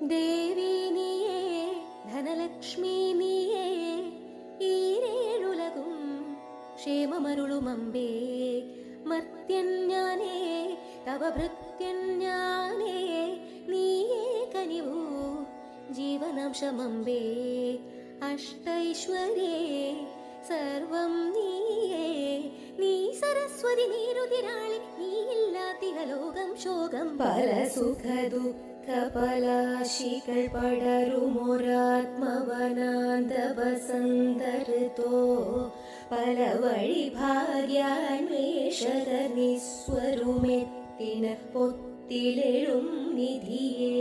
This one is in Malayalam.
ദേവി നീയേ ധനലക്ഷ്മി നീയേ ഈരേഴുലകും ക്ഷേമമരുളുമമ്പേ മർത്യൻ ഞാനേ തവ ഭൃത്യൻ ഞാനേ നീയേ കനിവൂ ജീവനാംശമമ്പേ അഷ്ടൈശ്വര്യേ സർവം നീയേ നീ സരസ്വതി നീരുതിരാളി നീയില്ലാത്തിഹ ലോകം ശോകം പല സുഖ ദുഃഖ പലാശികൾ പടരുമൊരാത്മവനാന്തവസന്തരുതോ പല വഴി ഭാഗ്യാന്വേഷക നിസ്വരുമെത്തിന പൊത്തിലെഴും നിധിയേ